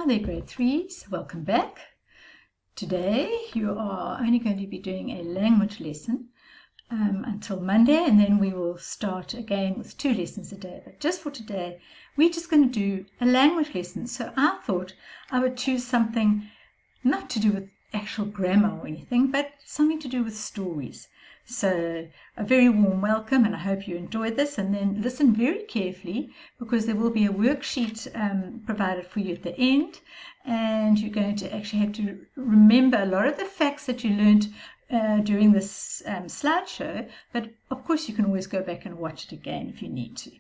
Hi there, grade threes. Welcome back. Today you are only going to be doing a language lesson until Monday, and then we will start again with 2 lessons a day. But just for today, we're just going to do a language lesson. So I thought I would choose something not to do with actual grammar or anything, but something to do with stories. So a very warm welcome, and I hope you enjoyed this. And then listen very carefully, because there will be a worksheet provided for you at the end, and you're going to actually have to remember a lot of the facts that you learned during this slideshow, but of course you can always go back and watch it again if you need to.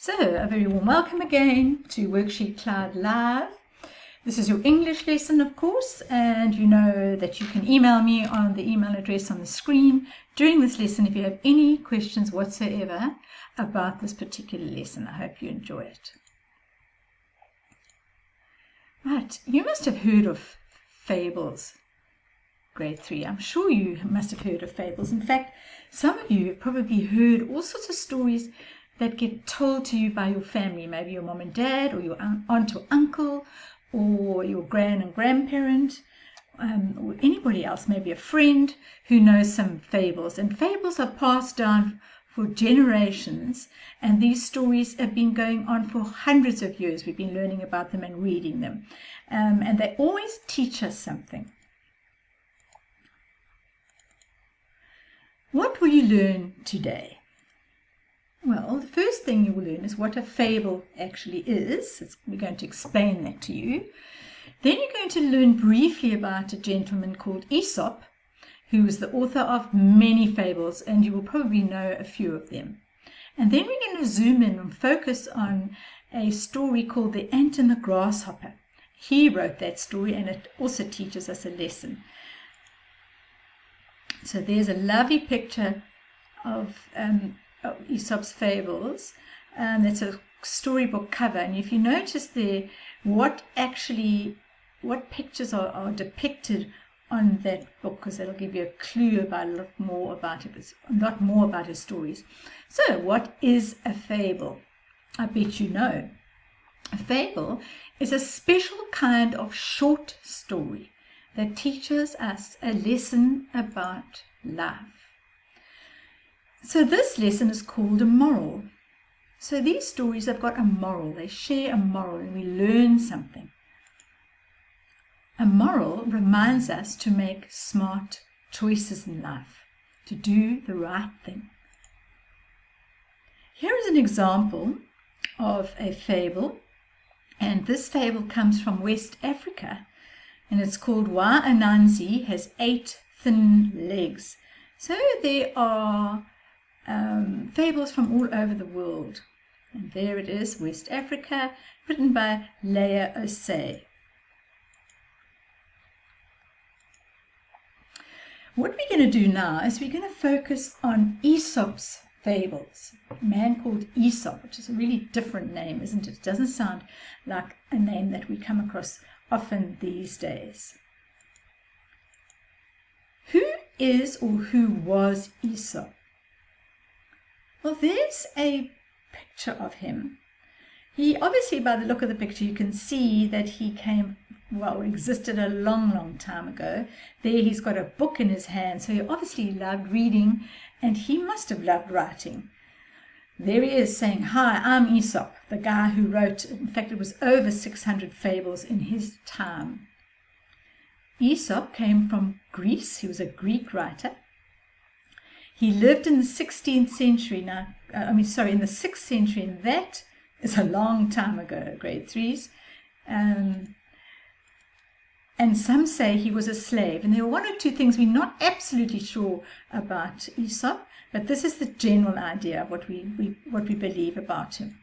So, a very warm welcome again to WorksheetCloud Live. This is your English lesson, of course, and you know that you can email me on the email address on the screen during this lesson if you have any questions whatsoever about this particular lesson. I hope you enjoy it. Right, you must have heard of Fables, grade 3. I'm sure you must have heard of Fables. In fact, some of you have probably heard all sorts of stories that get told to you by your family, maybe your mom and dad, or your aunt or uncle, or your gran and grandparent, or anybody else, maybe a friend who knows some fables. And fables are passed down for generations, and these stories have been going on for hundreds of years. We've been learning about them and reading them, and they always teach us something. What will you learn today? Well, the first thing you will learn is what a fable actually is. We're going to explain that to you. Then you're going to learn briefly about a gentleman called Aesop, who is the author of many fables, and you will probably know a few of them. And then we're going to zoom in and focus on a story called The Ant and the Grasshopper. He wrote that story, and it also teaches us a lesson. So there's a lovely picture of Aesop's Fables, and it's a storybook cover, and if you notice there what pictures are depicted on that book, because that'll give you a clue about a lot more about his stories. So what is a fable? I bet you know. A fable is a special kind of short story that teaches us a lesson about life. So this lesson is called a moral. So these stories have got a moral. They share a moral, and we learn something. A moral reminds us to make smart choices in life, to do the right thing. Here is an example of a fable, and this fable comes from West Africa, and it's called Why Anansi Has 8 Thin Legs. So there are fables from all over the world, and there it is, West Africa, written by Aesop. What we're going to do now is we're going to focus on Aesop's Fables, a man called Aesop, which is a really different name, isn't it? It doesn't sound like a name that we come across often these days. Who is or who was Aesop? Well, there's a picture of him. He obviously, by the look of the picture, you can see that he existed a long, long time ago. There he's got a book in his hand, so he obviously loved reading, and he must have loved writing. There he is saying, "Hi, I'm Aesop," the guy who wrote, in fact, it was over 600 fables in his time. Aesop came from Greece. He was a Greek writer. He lived in the 16th century in the 6th century, and that is a long time ago, grade 3s. And some say he was a slave. And there are 1 or 2 things we're not absolutely sure about Aesop, but this is the general idea of what we believe about him.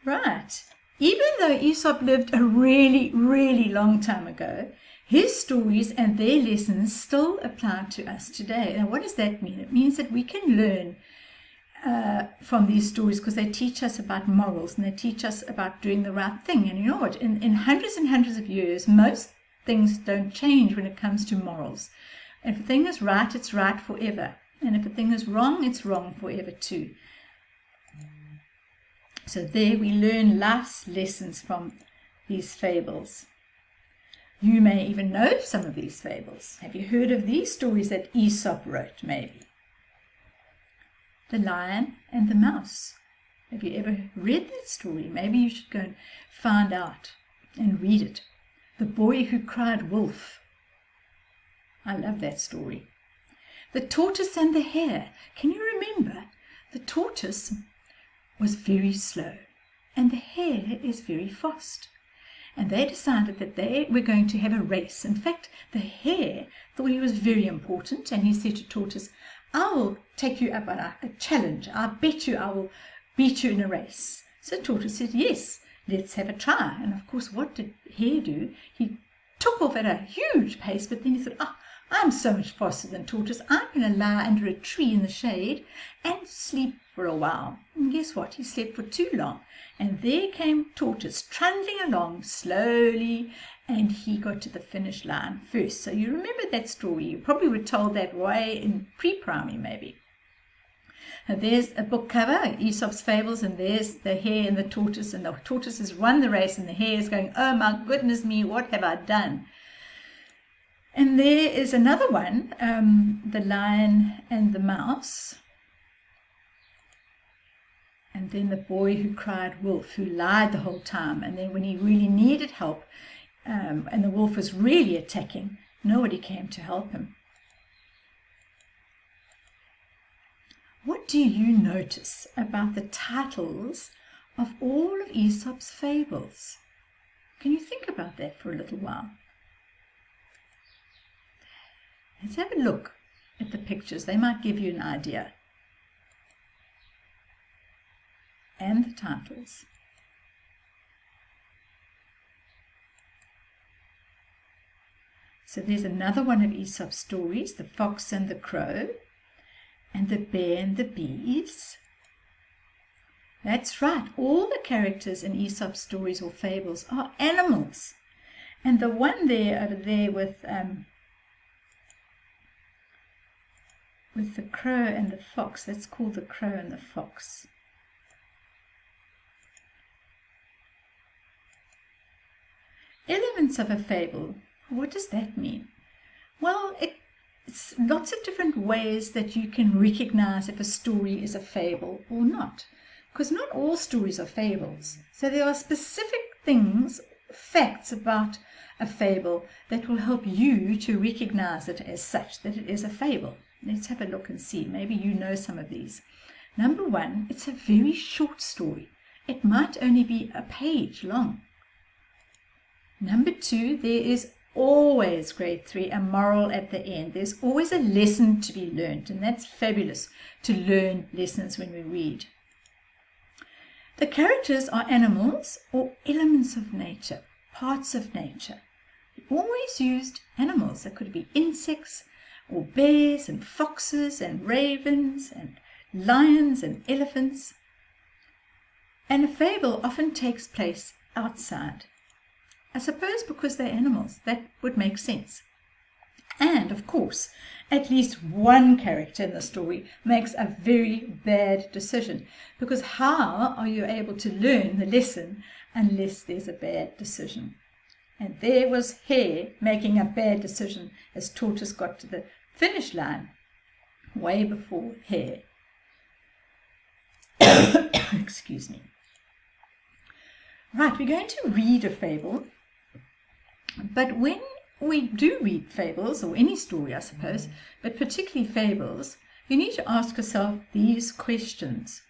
Right. Even though Aesop lived a really, really long time ago, his stories and their lessons still apply to us today. Now, what does that mean? It means that we can learn from these stories, because they teach us about morals, and they teach us about doing the right thing. And you know what? In hundreds and hundreds of years, most things don't change when it comes to morals. If a thing is right, it's right forever. And if a thing is wrong, it's wrong forever too. So there we learn life's lessons from these fables. You may even know some of these fables. Have you heard of these stories that Aesop wrote, maybe? The Lion and the Mouse. Have you ever read that story? Maybe you should go and find out and read it. The Boy Who Cried Wolf. I love that story. The Tortoise and the Hare. Can you remember? The tortoise was very slow and the hare is very fast. And they decided that they were going to have a race. In fact, the hare thought he was very important, and he said to Tortoise, I will take you up on a challenge. I bet you I will beat you in a race. So Tortoise said, yes, let's have a try. And of course, what did hare do? He took off at a huge pace, but then he thought, I'm so much faster than Tortoise. I'm going to lie under a tree in the shade and sleep for a while. And guess what? He slept for too long. And there came Tortoise trundling along slowly, and he got to the finish line first. So you remember that story. You probably were told that way in pre-primary maybe. And there's a book cover, Aesop's Fables, and there's the hare and the tortoise has won the race, and the hare is going, oh my goodness me, what have I done? And there is another one, the Lion and the Mouse. And then the Boy Who Cried Wolf, who lied the whole time. And then when he really needed help, and the wolf was really attacking, nobody came to help him. What do you notice about the titles of all of Aesop's fables? Can you think about that for a little while? Let's have a look at the pictures. They might give you an idea. And the titles. So there's another one of Aesop's stories, The Fox and the Crow, and The Bear and the Bees. That's right, all the characters in Aesop's stories or fables are animals. And the one there over there with the crow and the fox, that's called The Crow and the Fox. Elements of a fable, what does that mean? Well, it's lots of different ways that you can recognize if a story is a fable or not, because not all stories are fables. So there are specific things, facts about a fable that will help you to recognize it as such, that it is a fable. Let's have a look and see. Maybe you know some of these. Number one, it's a very short story. It might only be a page long. Number two, there is always, grade 3, a moral at the end. There's always a lesson to be learned, and that's fabulous to learn lessons when we read. The characters are animals or elements of nature, parts of nature. We always used animals. That could be insects or bears and foxes and ravens and lions and elephants. And a fable often takes place outside. I suppose because they're animals, that would make sense. And, of course, at least one character in the story makes a very bad decision, because how are you able to learn the lesson unless there's a bad decision? And there was Hare making a bad decision as Tortoise got to the finish line way before Hare. Excuse me. Right, we're going to read a fable. But when we do read fables, or any story I suppose, but particularly fables, you need to ask yourself these questions.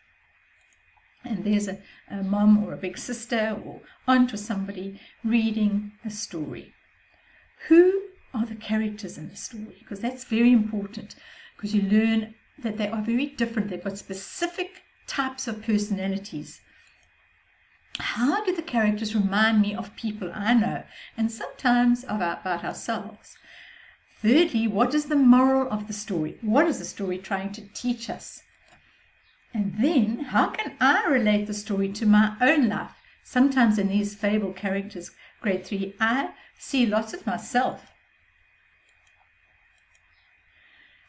And there's a mom or a big sister or aunt or somebody reading a story. Who are the characters in the story? Because that's very important, because you learn that they are very different. They've got specific types of personalities. How do the characters remind me of people I know, and sometimes about ourselves? Thirdly, what is the moral of the story? What is the story trying to teach us? And then, how can I relate the story to my own life? Sometimes in these fable characters, grade 3, I see lots of myself.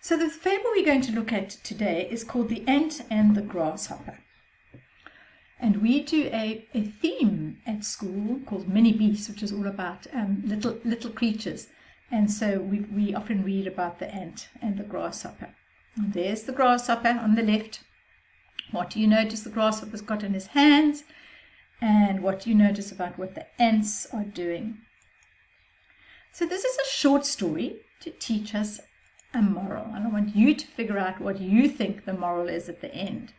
So the fable we're going to look at today is called The Ant and the Grasshopper. And we do a theme at school called Mini Beasts, which is all about little creatures. And so we often read about the ant and the grasshopper. And there's the grasshopper on the left. What do you notice the grasshopper's got in his hands? And what do you notice about what the ants are doing? So this is a short story to teach us a moral. And I want you to figure out what you think the moral is at the end.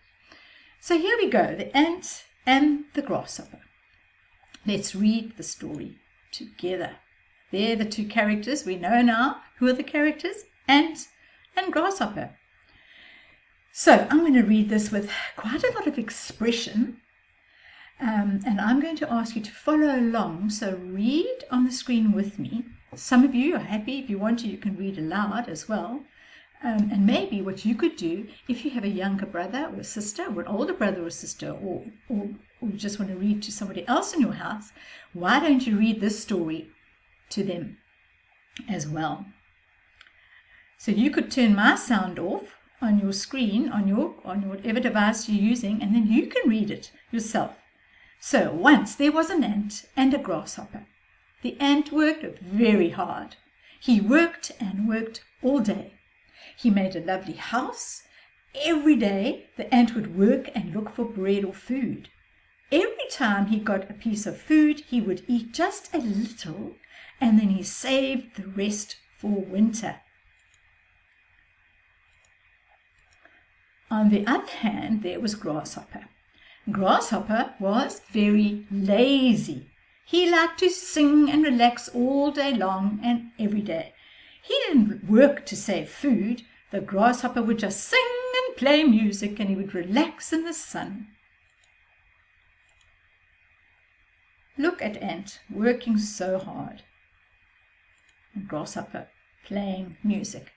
So here we go, the ant and the grasshopper. Let's read the story together. They're the two characters we know now. Who are the characters? Ant and grasshopper. So I'm going to read this with quite a lot of expression. And I'm going to ask you to follow along. So read on the screen with me. Some of you are happy. If you want to, you can read aloud as well. And maybe what you could do, if you have a younger brother or sister, or an older brother or sister, or you just want to read to somebody else in your house, why don't you read this story to them as well? So you could turn my sound off on your screen, on your whatever device you're using, and then you can read it yourself. So once there was an ant and a grasshopper. The ant worked very hard. He worked and worked all day. He made a lovely house. Every day the ant would work and look for bread or food. Every time he got a piece of food, he would eat just a little, and then he saved the rest for winter. On the other hand, there was Grasshopper. Grasshopper was very lazy. He liked to sing and relax all day long and every day. He didn't work to save food. The grasshopper would just sing and play music, and he would relax in the sun. Look at ant working so hard, and grasshopper playing music.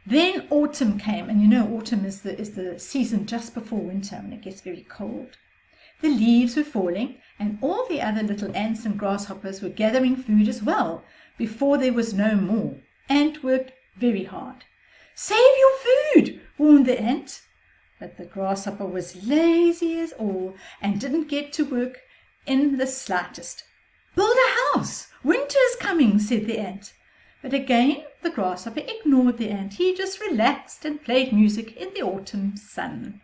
Then autumn came, and you know autumn is the season just before winter when it gets very cold. The leaves were falling, and all the other little ants and grasshoppers were gathering food as well, before there was no more. Ant worked very hard. "Save your food," warned the ant. But the grasshopper was lazy as all, and didn't get to work in the slightest. "Build a house, winter is coming," said the ant. But again the grasshopper ignored the ant. He just relaxed and played music in the autumn sun.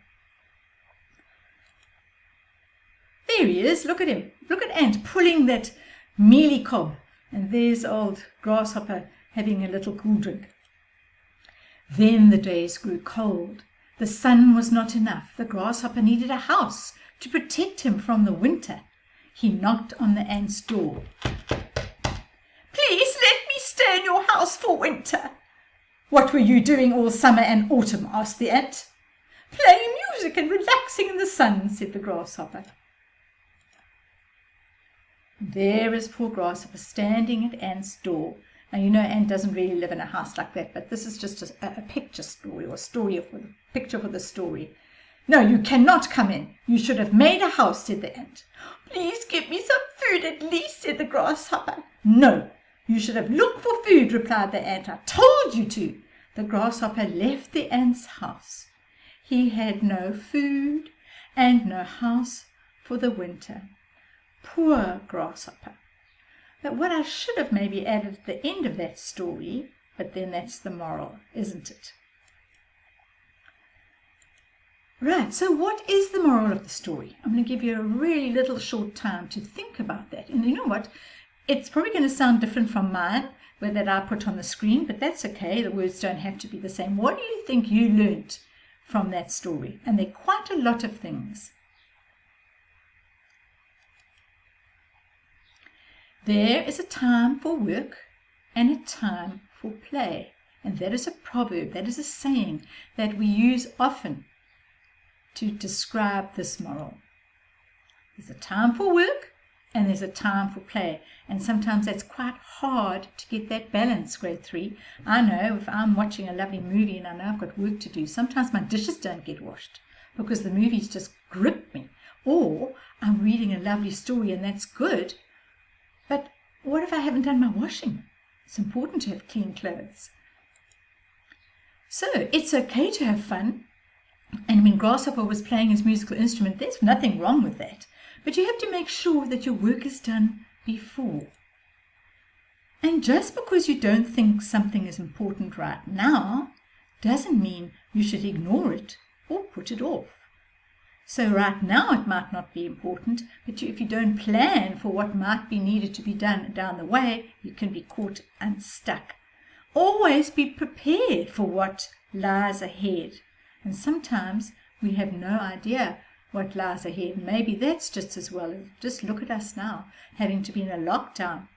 There he is, look at him. Look at ant pulling that mealie cob. And there's old grasshopper having a little cool drink. Then the days grew cold. The sun was not enough. The grasshopper needed a house to protect him from the winter. He knocked on the ant's door. "Please let me stay in your house for winter." "What were you doing all summer and autumn?" asked the ant. "Playing music and relaxing in the sun," said the grasshopper. There is poor grasshopper standing at ant's door. Now you know ant doesn't really live in a house like that, but this is just a picture story, or a story for the picture for the story. "No, you cannot come in. You should have made a house," said the ant. "Please give me some food at least," said the grasshopper. "No, you should have looked for food," replied the ant. "I told you to." The grasshopper left the ant's house. He had no food and no house for the winter. Poor grasshopper. But what I should have maybe added at the end of that story, but then that's the moral, isn't it? Right, so what is the moral of the story? I'm going to give you a really little short time to think about that. And you know what? It's probably going to sound different from mine, that I put on the screen, but that's okay. The words don't have to be the same. What do you think you learnt from that story? And there are quite a lot of things. There is a time for work and a time for play. And that is a proverb, that is a saying that we use often to describe this moral. There's a time for work and there's a time for play. And sometimes that's quite hard to get that balance, grade 3. I know if I'm watching a lovely movie and I know I've got work to do, sometimes my dishes don't get washed because the movies just grip me. Or I'm reading a lovely story and that's good, but What if I haven't done my washing? It's important to have clean clothes. So it's okay to have fun. And when Grasshopper was playing his musical instrument, there's nothing wrong with that. But you have to make sure that your work is done before. And just because you don't think something is important right now, doesn't mean you should ignore it or put it off. So right now it might not be important, but if you don't plan for what might be needed to be done down the way, you can be caught unstuck. Always be prepared for what lies ahead. And sometimes we have no idea what lies ahead. Maybe that's just as well. Just look at us now, having to be in a lockdown.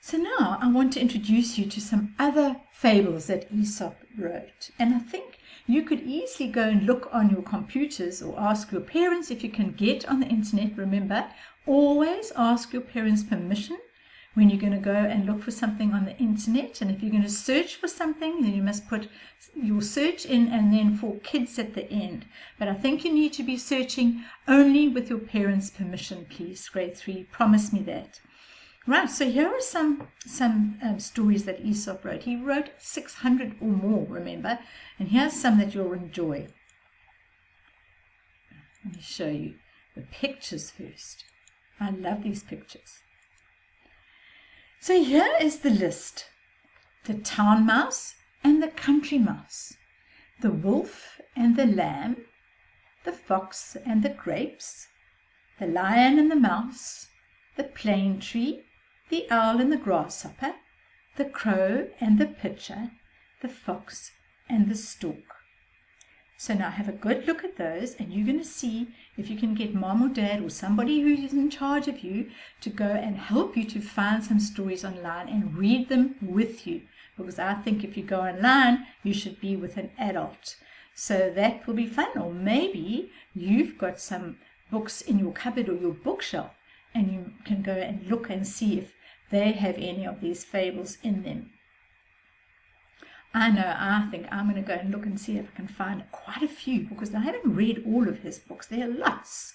So now I want to introduce you to some other fables that Aesop wrote. And I think you could easily go and look on your computers or ask your parents if you can get on the internet. Remember, always ask your parents' permission when you're going to go and look for something on the internet. And if you're going to search for something, then you must put your search in and then for kids at the end. But I think you need to be searching only with your parents' permission, please, grade 3. Promise me that. Right, so here are some stories that Aesop wrote. He wrote 600 or more, remember, and here's some that you'll enjoy. Let me show you the pictures first. I love these pictures. So here is the list. The town mouse and the country mouse, the wolf and the lamb, the fox and the grapes, the lion and the mouse, the plane tree, the owl and the grasshopper, the crow and the pitcher, the fox and the stork. So now have a good look at those, and you're going to see if you can get mom or dad or somebody who is in charge of you to go and help you to find some stories online and read them with you. Because I think if you go online, you should be with an adult. So that will be fun. Or maybe you've got some books in your cupboard or your bookshelf, and you can go and look and see if they have any of these fables in them. I think I'm going to go and look and see if I can find quite a few, because I haven't read all of his books. There are lots.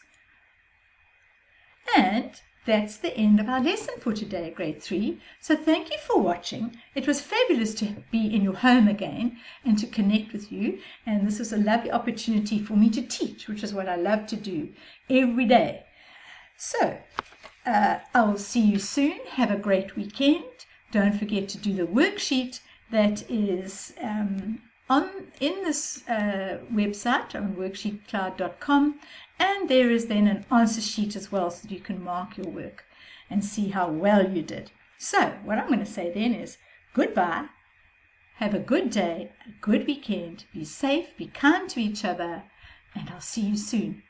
And that's the end of our lesson for today, grade 3. So thank you for watching. It was fabulous to be in your home again and to connect with you. And this was a lovely opportunity for me to teach, which is what I love to do every day. So I will see you soon. Have a great weekend. Don't forget to do the worksheet that is in this website on WorksheetCloud.com, and there is then an answer sheet as well, so that you can mark your work and see how well you did. So what I'm going to say then is goodbye, have a good day, a good weekend, be safe, be kind to each other, and I'll see you soon.